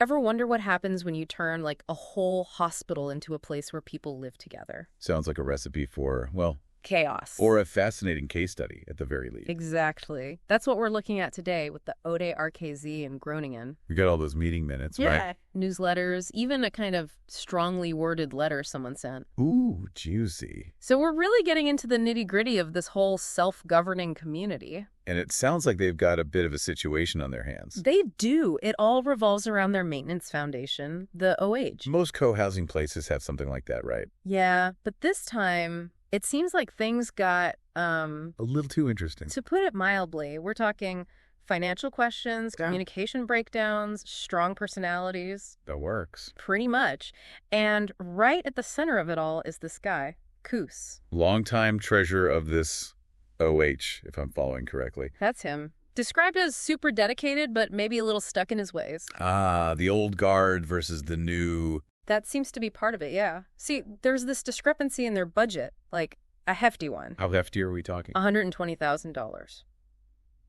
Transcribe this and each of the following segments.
Ever wonder what happens when you turn like a whole hospital into a place where people live together? Sounds like a recipe for, well, Chaos. or a fascinating case study at the very least. Exactly. That's what we're looking at today with the Ode RKZ and groaning. We got all those meeting minutes, Yeah. right? Newsletters, even a kind of strongly worded letter someone sent. Ooh, juicy. So we're really getting into the nitty-gritty of this whole self-governing community. And it sounds like they've got a bit of a situation on their hands. They do. It all revolves around their maintenance foundation, the OH. Most co-housing places have something like that, right? Yeah, but this time, it seems like things got, A little too interesting. to put it mildly, we're talking financial questions, Yeah. communication breakdowns, strong personalities, That works. pretty much. And right at the center of it all is this guy, Koos. Longtime treasurer of this OH, if I'm following correctly. That's him. Described as super dedicated, but maybe a little stuck in his ways. Ah, the old guard versus the new. That seems to be part of it, yeah. See, there's this discrepancy in their budget, like a hefty one. How hefty are we talking? $120,000.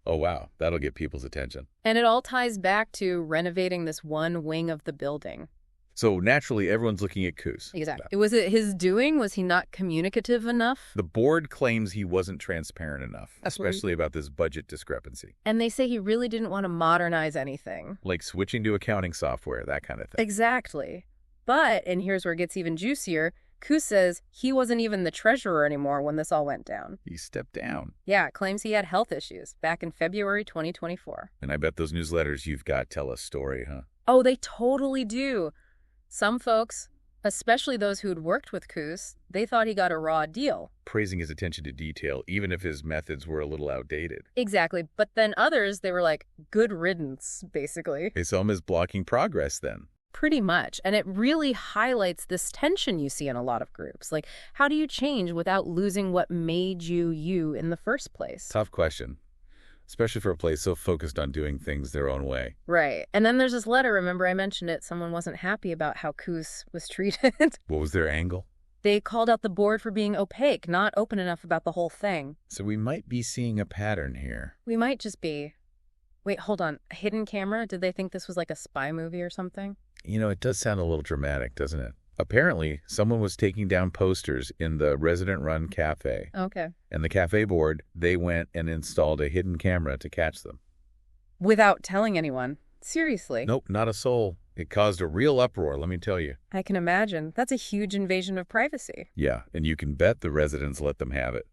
Oh, wow. That'll get people's attention. And it all ties back to renovating this one wing of the building. So naturally, everyone's looking at Koos. Exactly. Was it his doing? Was he not communicative enough? The board claims he wasn't transparent enough, especially about this budget discrepancy. And they say he really didn't want to modernize anything. Like switching to accounting software, that kind of thing. Exactly. But, and here's where it gets even juicier, Koos says he wasn't even the treasurer anymore when this all went down. He stepped down. Yeah, claims he had health issues back in February 2024. And I bet those newsletters you've got tell a story, huh? Oh, they totally do. Some folks, especially those who had worked with Koos, they thought he got a raw deal. Praising his attention to detail, even if his methods were a little outdated. Exactly. But then others, they were like, good riddance, basically. They saw him as blocking progress then. Pretty much. And it really highlights this tension you see in a lot of groups. Like, how do you change without losing what made you you in the first place? Tough question, especially for a place so focused on doing things their own way. Right. And then there's this letter, remember I mentioned it, someone wasn't happy about how Koos was treated. What was their angle? They called out the board for being opaque, not open enough about the whole thing. So we might be seeing a pattern here. We might just be. Wait, hold on. A hidden camera? Did they think this was like a spy movie or something? You know, it does sound a little dramatic, doesn't it? Apparently, someone was taking down posters in the resident-run cafe. Okay. And the cafe board, they went and installed a hidden camera to catch them. Without telling anyone. Seriously. Nope, not a soul. It caused a real uproar, let me tell you. I can imagine. That's a huge invasion of privacy. Yeah, and you can bet the residents let them have it.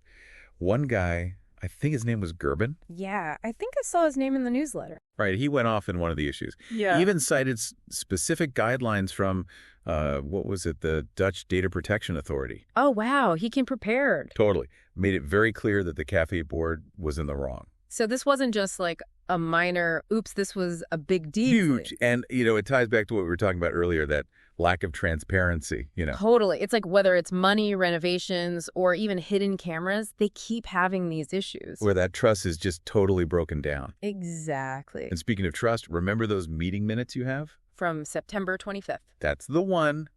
One guy, I think his name was Gerben. Yeah, I think I saw his name in the newsletter. Right, he went off in one of the issues. Yeah. He even cited specific guidelines from, what was it, the Dutch Data Protection Authority. Oh, wow. He came prepared. Totally. Made it very clear that the cafe board was in the wrong. So this wasn't just like a minor, oops, this was a big deal. Huge. And, you know, it ties back to what we were talking about earlier, that lack of transparency, you know. Totally. It's like whether it's money, renovations, or even hidden cameras, they keep having these issues. Where that trust is just totally broken down. Exactly. And speaking of trust, remember those meeting minutes you have? From September 25th. That's the one.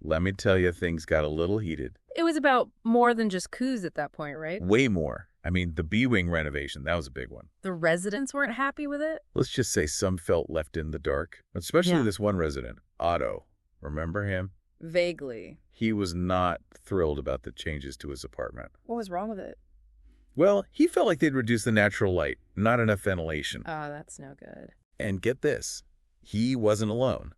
Let me tell you, things got a little heated. It was about more than just Koos at that point, right? Way more. I mean, the B-Wing renovation, that was a big one. The residents weren't happy with it? Let's just say some felt left in the dark. Especially Yeah. this one resident, Otto. Remember him? Vaguely. He was not thrilled about the changes to his apartment. What was wrong with it? Well, he felt like they'd reduced the natural light, not enough ventilation. Oh, that's no good. And get this, he wasn't alone.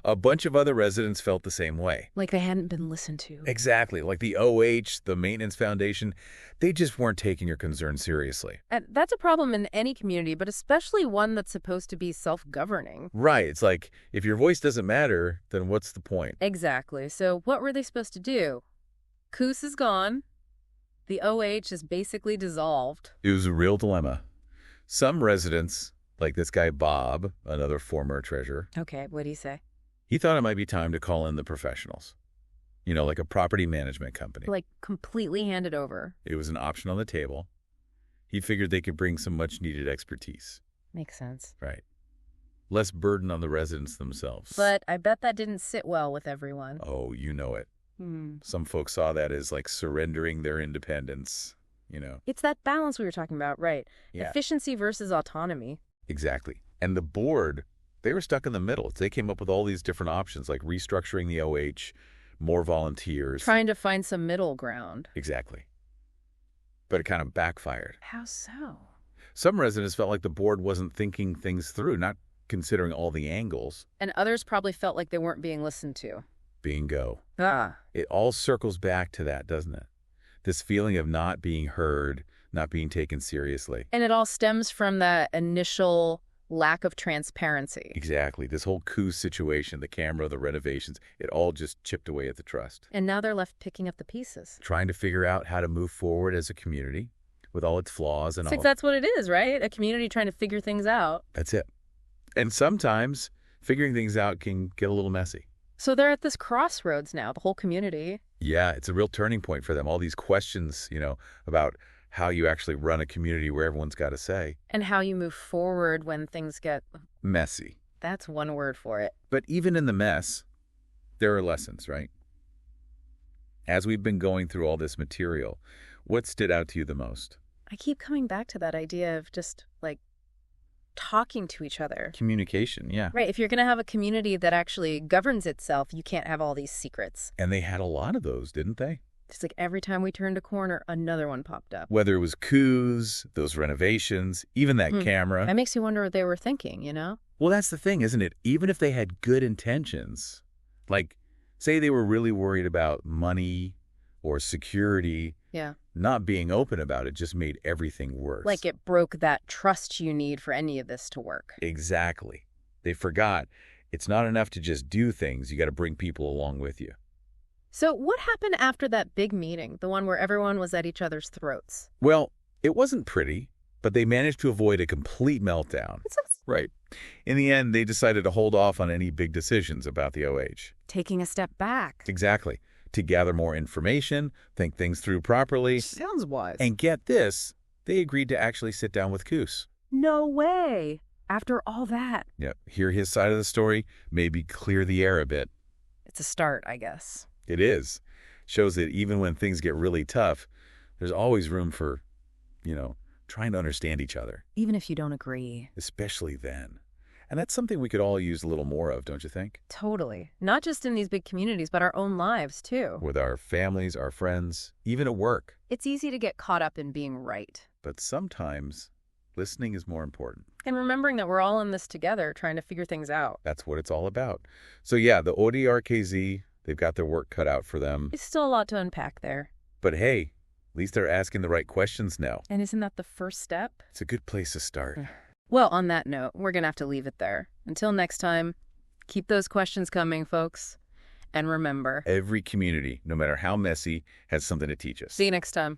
A bunch of other residents felt the same way. Like they hadn't been listened to. Exactly. Like the OH, the Maintenance Foundation, they just weren't taking your concern seriously. And that's a problem in any community, but especially one that's supposed to be self-governing. Right. It's like, if your voice doesn't matter, then what's the point? Exactly. So what were they supposed to do? Koos is gone. The OH is basically dissolved. It was a real dilemma. Some residents, like this guy Bob, another former treasurer, Okay, what'd he say? he thought it might be time to call in the professionals. You know, like a property management company. Like, completely handed over. It was an option on the table. He figured they could bring some much-needed expertise. Makes sense. Right. Less burden on the residents themselves. But I bet that didn't sit well with everyone. Oh, you know it. Some folks saw that as like surrendering their independence, you know. It's that balance we were talking about, right? Yeah. Efficiency versus autonomy. Exactly. And the board, They were stuck in the middle. They came up with all these different options, like restructuring the OH, more volunteers. Trying to find some middle ground. Exactly. But it kind of backfired. How so? Some residents felt like the board wasn't thinking things through, not considering all the angles. And others probably felt like they weren't being listened to. Bingo. Ah. It all circles back to that, doesn't it? This feeling of not being heard, not being taken seriously. And it all stems from that initial lack of transparency. Exactly. This whole coup situation, the camera, the renovations, it all just chipped away at the trust. And now they're left picking up the pieces. Trying to figure out how to move forward as a community with all its flaws and all. That's what it is, right? A community trying to figure things out. That's it. And sometimes figuring things out can get a little messy. So they're at this crossroads now, the whole community. Yeah, it's a real turning point for them. All these questions, about how you actually run a community where everyone's got a say. And how you move forward when things get messy. That's one word for it. But even in the mess, there are lessons, right? As we've been going through all this material, what stood out to you the most? I keep coming back to that idea of just, talking to each other. Communication, yeah. Right. If you're going to have a community that actually governs itself, you can't have all these secrets. And they had a lot of those, didn't they? It's like every time we turned a corner, another one popped up. Whether it was coups, those renovations, even that camera. That makes you wonder what they were thinking, Well, that's the thing, isn't it? Even if they had good intentions, like, say they were really worried about money or security, not being open about it just made everything worse. Like it broke that trust you need for any of this to work. Exactly. They forgot it's not enough to just do things. You got to bring people along with you. So what happened after that big meeting, the one where everyone was at each other's throats? Well, it wasn't pretty, but they managed to avoid a complete meltdown. Right. In the end, they decided to hold off on any big decisions about the OH. Taking a step back. Exactly. To gather more information, think things through properly. Sounds wise. And get this, they agreed to actually sit down with Coos. No way. After all that. Yep. Hear his side of the story, maybe clear the air a bit. It's a start, I guess. It is. Shows that even when things get really tough, there's always room for, trying to understand each other. Even if you don't agree. Especially then. And that's something we could all use a little more of, don't you think? Totally. Not just in these big communities, but our own lives, too. With our families, our friends, even at work. It's easy to get caught up in being right. But sometimes listening is more important. And remembering that we're all in this together, trying to figure things out. That's what it's all about. So yeah, the RKZ, they've got their work cut out for them. It's still a lot to unpack there. But hey, at least they're asking the right questions now. And isn't that the first step? It's a good place to start. Well, on that note, we're going to have to leave it there. Until next time, keep those questions coming, folks. And remember, every community, no matter how messy, has something to teach us. See you next time.